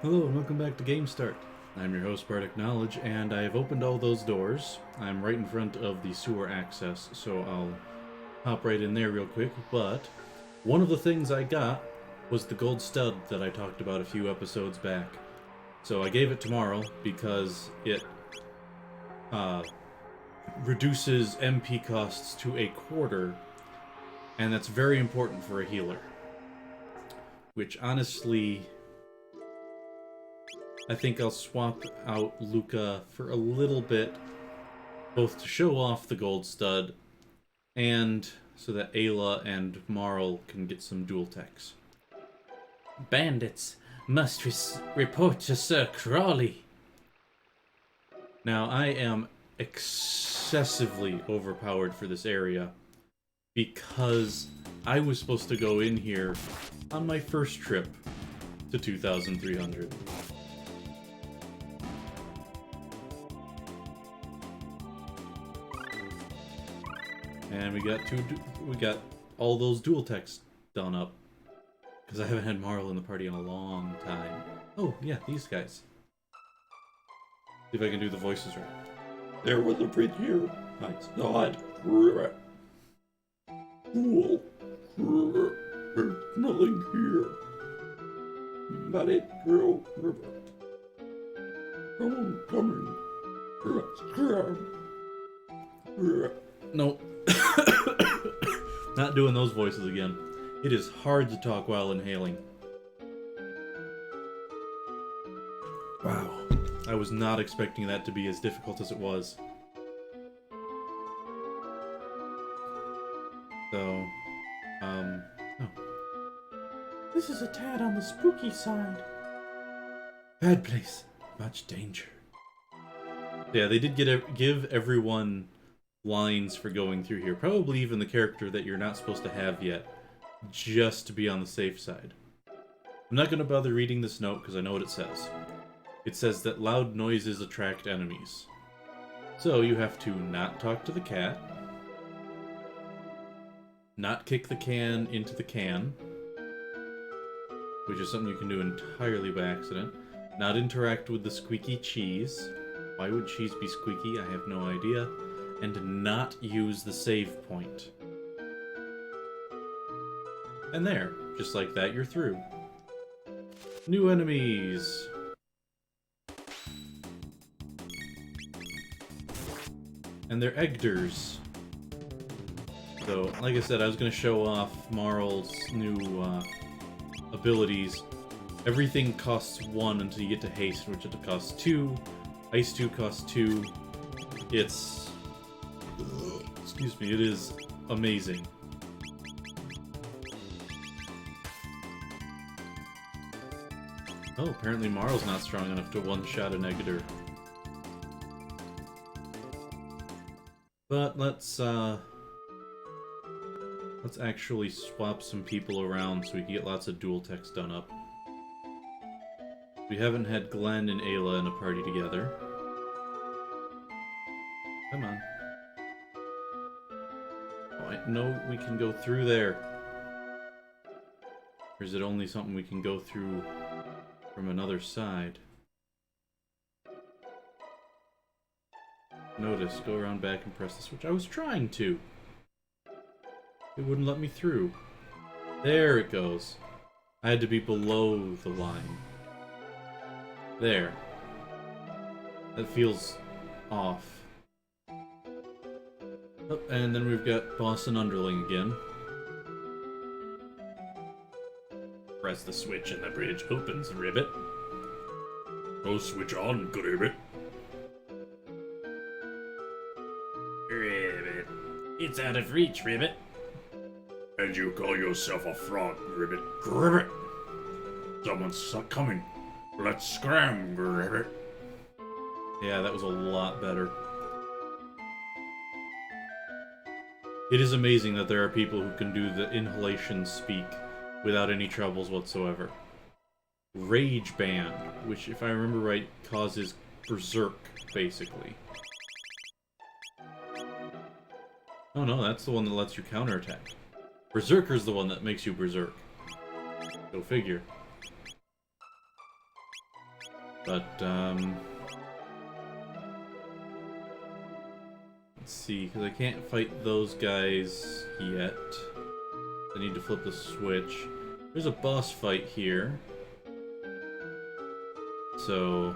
Hello and welcome back to Game Start. I'm your host Bardic Knowledge, and I have opened all those doors. I'm right in front of the sewer access, so I'll hop right in there real quick. But one of the things I got was the gold stud that I talked about a few episodes back. So I gave it to Marl because it reduces MP costs to a quarter, and that's very important for a healer. Which honestly, I think I'll swap out Luca for a little bit, both to show off the gold stud, and so that Ayla and Marl can get some dual techs. Bandits must report to Sir Crawley. Now, I am excessively overpowered for this area, because I was supposed to go in here on my first trip to 2,300. And we got all those dual techs done up. Because I haven't had Marl in the party in a long time. Oh, yeah, these guys. See if I can do the voices right. There was a bridge here. I saw it. Cool. There's nothing here. Let it go. Come on. No. Not doing those voices again. It is hard to talk while inhaling. Wow. I was not expecting that to be as difficult as it was. So, oh. This is a tad on the spooky side. Bad place. Much danger. Yeah, they did give everyone lines for going through here. Probably even the character that you're not supposed to have yet, just to be on the safe side. I'm not going to bother reading this note because I know what it says. It says that loud noises attract enemies. So you have to not talk to the cat, not kick the can into the can, which is something you can do entirely by accident, not interact with the squeaky cheese. Why would cheese be squeaky? I have no idea. And not use the save point. And there, just like that, you're through. New enemies. And they're Egders. So, like I said, I was going to show off Marl's new abilities. Everything costs 1 until you get to haste, which it costs 2. Ice 2 costs 2. It's... Excuse me, it is amazing. Oh, apparently Marl's not strong enough to one-shot a Negator. But let's actually swap some people around so we can get lots of dual techs done up. We haven't had Glenn and Ayla in a party together. Come on. Oh, I know we can go through there. Or is it only something we can go through from another side? Notice, go around back and press the switch. I was trying to. It wouldn't let me through. There it goes. I had to be below the line. There. That feels off. Oh, and then we've got Boss and Underling again. Press the switch and the bridge opens, Ribbit. Oh, switch on, Ribbit. Ribbit. It's out of reach, Ribbit. And you call yourself a frog, Ribbit. Ribbit. Someone's coming. Let's scram, Ribbit. Yeah, that was a lot better. It is amazing that there are people who can do the inhalation speak without any troubles whatsoever. Rage Band, which, if I remember right, causes Berserk, basically. Oh no, that's the one that lets you counterattack. Berserker's the one that makes you Berserk. Go figure. But, let's see, because I can't fight those guys yet. I need to flip the switch. There's a boss fight here. So,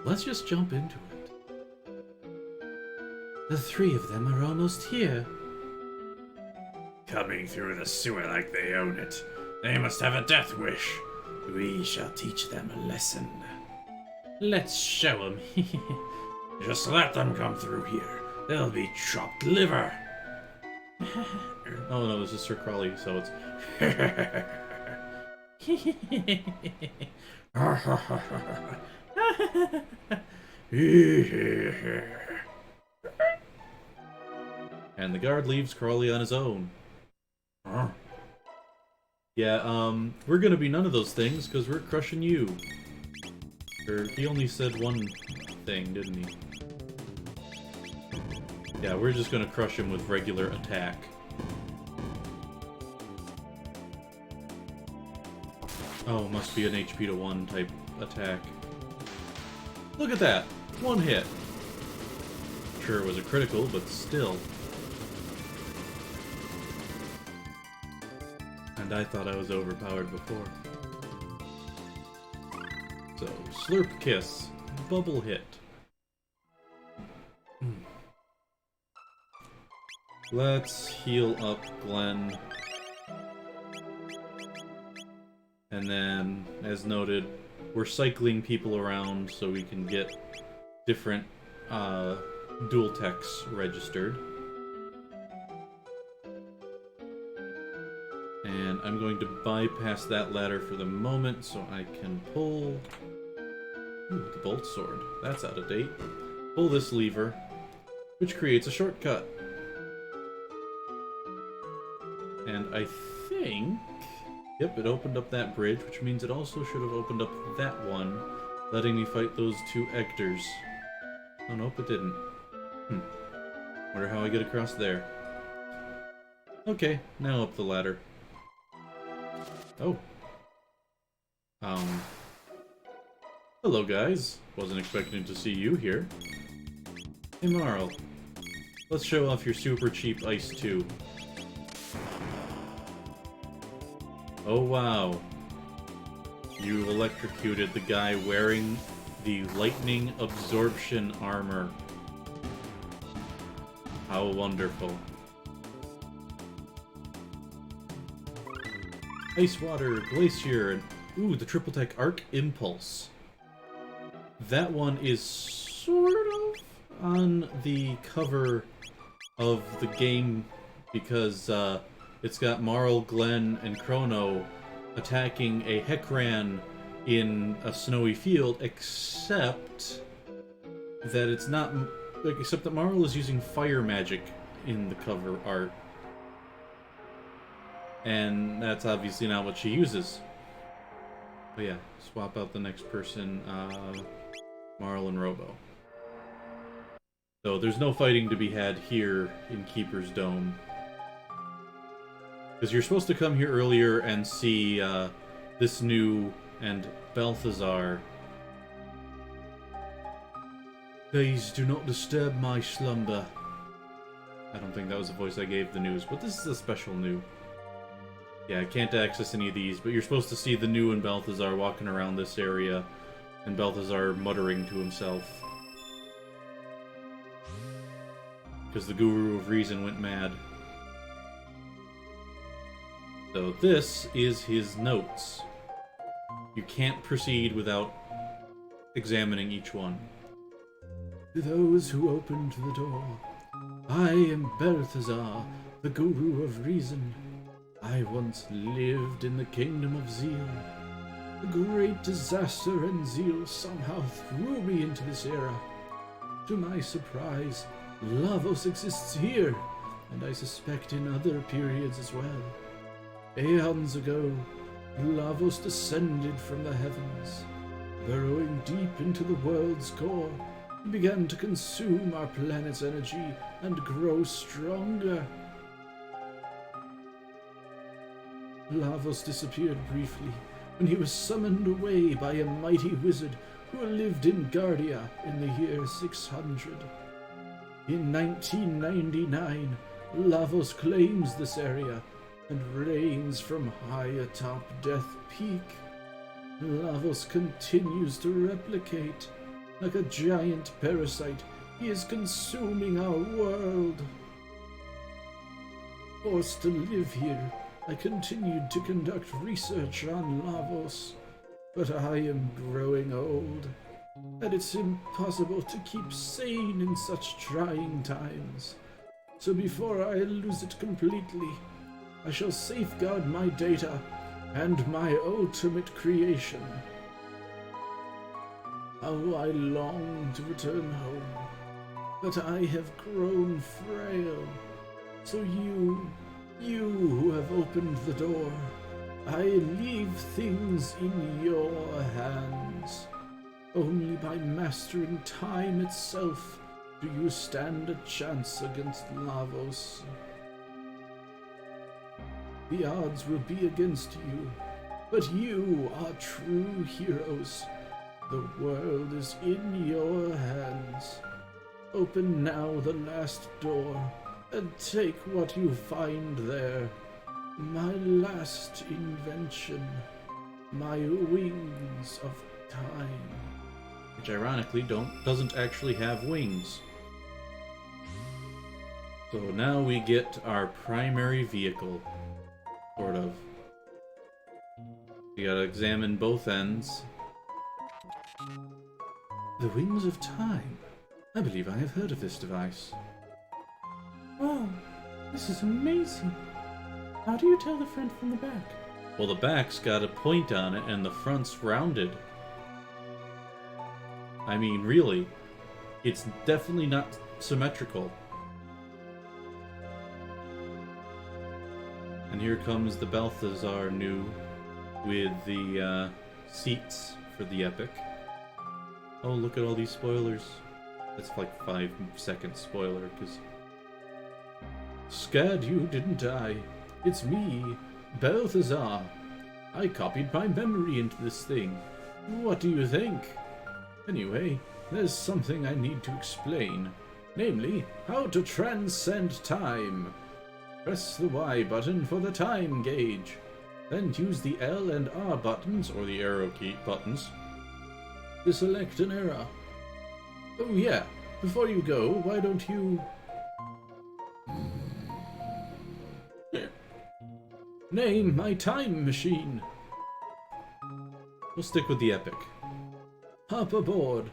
let's just jump into it. The three of them are almost here. Coming through the sewer like they own it. They must have a death wish. We shall teach them a lesson. Let's show them. Just let them come through here. They'll be chopped liver. Oh no, this is Sir Crawley, so it's... And the guard leaves Crawley on his own. Huh? Yeah, we're gonna be none of those things, because we're crushing you. Or, he only said one thing, didn't he? Yeah, we're just gonna crush him with regular attack. Oh, must be an HP to 1 type attack. Look at that! 1 hit! Sure, it was a critical, but still. And I thought I was overpowered before. So, Slurp Kiss. Bubble Hit. Let's heal up Glenn. And then, as noted, we're cycling people around so we can get different dual techs registered. And I'm going to bypass that ladder for the moment so I can pull... Ooh, the bolt sword. That's out of date. Pull this lever, which creates a shortcut. And I think... Yep, it opened up that bridge, which means it also should have opened up that one, letting me fight those 2 Ectors. Oh, nope, it didn't. Wonder how I get across there. Okay, now up the ladder. Oh. Hello, guys. Wasn't expecting to see you here. Hey, Marl. Let's show off your super cheap ice too. Oh, wow. You electrocuted the guy wearing the lightning absorption armor. How wonderful. Ice Water, Glacier, and ooh, the Triple Tech Arc Impulse. That one is sort of on the cover of the game because it's got Marl, Glenn, and Chrono attacking a Heckran in a snowy field, except that it's not... except that Marl is using fire magic in the cover art. And that's obviously not what she uses. But yeah, swap out the next person, Marl and Robo. So there's no fighting to be had here in Keeper's Dome. Because you're supposed to come here earlier and see this new and Balthazar. Please do not disturb my slumber. I don't think that was the voice I gave the news, but this is a special new. Yeah, I can't access any of these, but you're supposed to see the new and Balthazar walking around this area, and Balthazar muttering to himself. Because the Guru of Reason went mad. So this is his notes. You can't proceed without examining each one. To those who opened the door, I am Balthazar, the Guru of Reason. I once lived in the kingdom of Zeal. A great disaster and zeal somehow threw me into this era. To my surprise, Lavos exists here, and I suspect in other periods as well. Aeons ago, Lavos descended from the heavens. Burrowing deep into the world's core, he began to consume our planet's energy and grow stronger. Lavos disappeared briefly, when he was summoned away by a mighty wizard who lived in Guardia in the year 600. In 1999, Lavos claims this area and reigns from high atop Death Peak. Lavos continues to replicate. Like a giant parasite, he is consuming our world. Forced to live here, I continued to conduct research on Lavos, but I am growing old, and it's impossible to keep sane in such trying times. So before I lose it completely, I shall safeguard my data and my ultimate creation. How I long to return home, but I have grown frail. So you who have opened the door, I leave things in your hands. Only by mastering time itself do you stand a chance against Lavos. The odds will be against you, but you are true heroes. The world is in your hands. Open now the last door, and take what you find there. My last invention, my wings of time. Which ironically doesn't actually have wings. So now we get our primary vehicle, sort of. We gotta examine both ends. The Wings of Time. I believe I have heard of this device. Wow, this is amazing. How do you tell the front from the back? Well, the back's got a point on it and the front's rounded. I mean, really, it's definitely not symmetrical. And here comes the Balthazar new with the seats for the epic. Oh, look at all these spoilers. That's like 5-second spoiler, because... Scared you, didn't I? It's me, Balthazar. I copied my memory into this thing. What do you think? Anyway, there's something I need to explain. Namely, how to transcend time. Press the Y button for the time gauge. Then use the L and R buttons, or the arrow key buttons, to select an era. Oh yeah, before you go, why don't you... Name my time machine. We'll stick with the epic. Hop aboard.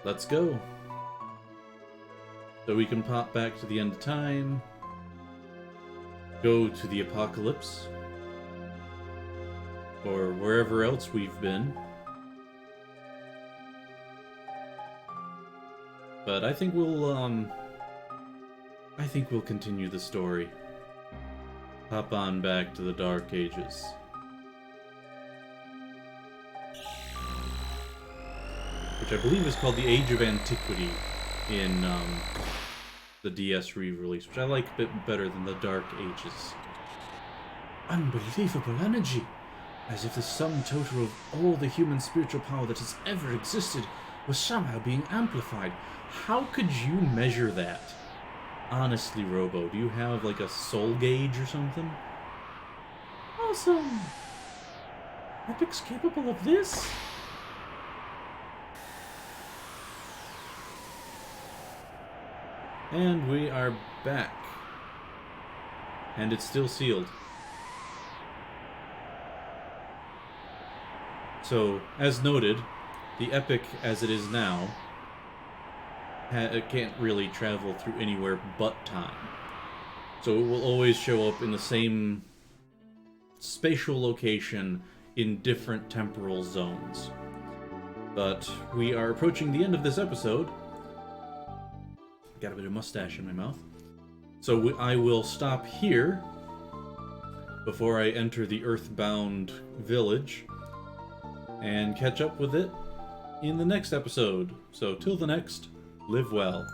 Let's go. So we can pop back to the end of time, go to the apocalypse, or wherever else we've been. But I think we'll continue the story. Hop on back to the Dark Ages. Which I believe is called the Age of Antiquity in the DS re-release, which I like a bit better than the Dark Ages. Unbelievable energy! As if the sum total of all the human spiritual power that has ever existed was somehow being amplified. How could you measure that? Honestly, Robo, do you have like a soul gauge or something? Awesome! Epic's capable of this? And we are back. And it's still sealed. So, as noted, the epic as it is now it can't really travel through anywhere but time. So it will always show up in the same spatial location in different temporal zones. But we are approaching the end of this episode. Got a bit of mustache in my mouth. So I will stop here before I enter the Earthbound village and catch up with it in the next episode. So till the next, live well.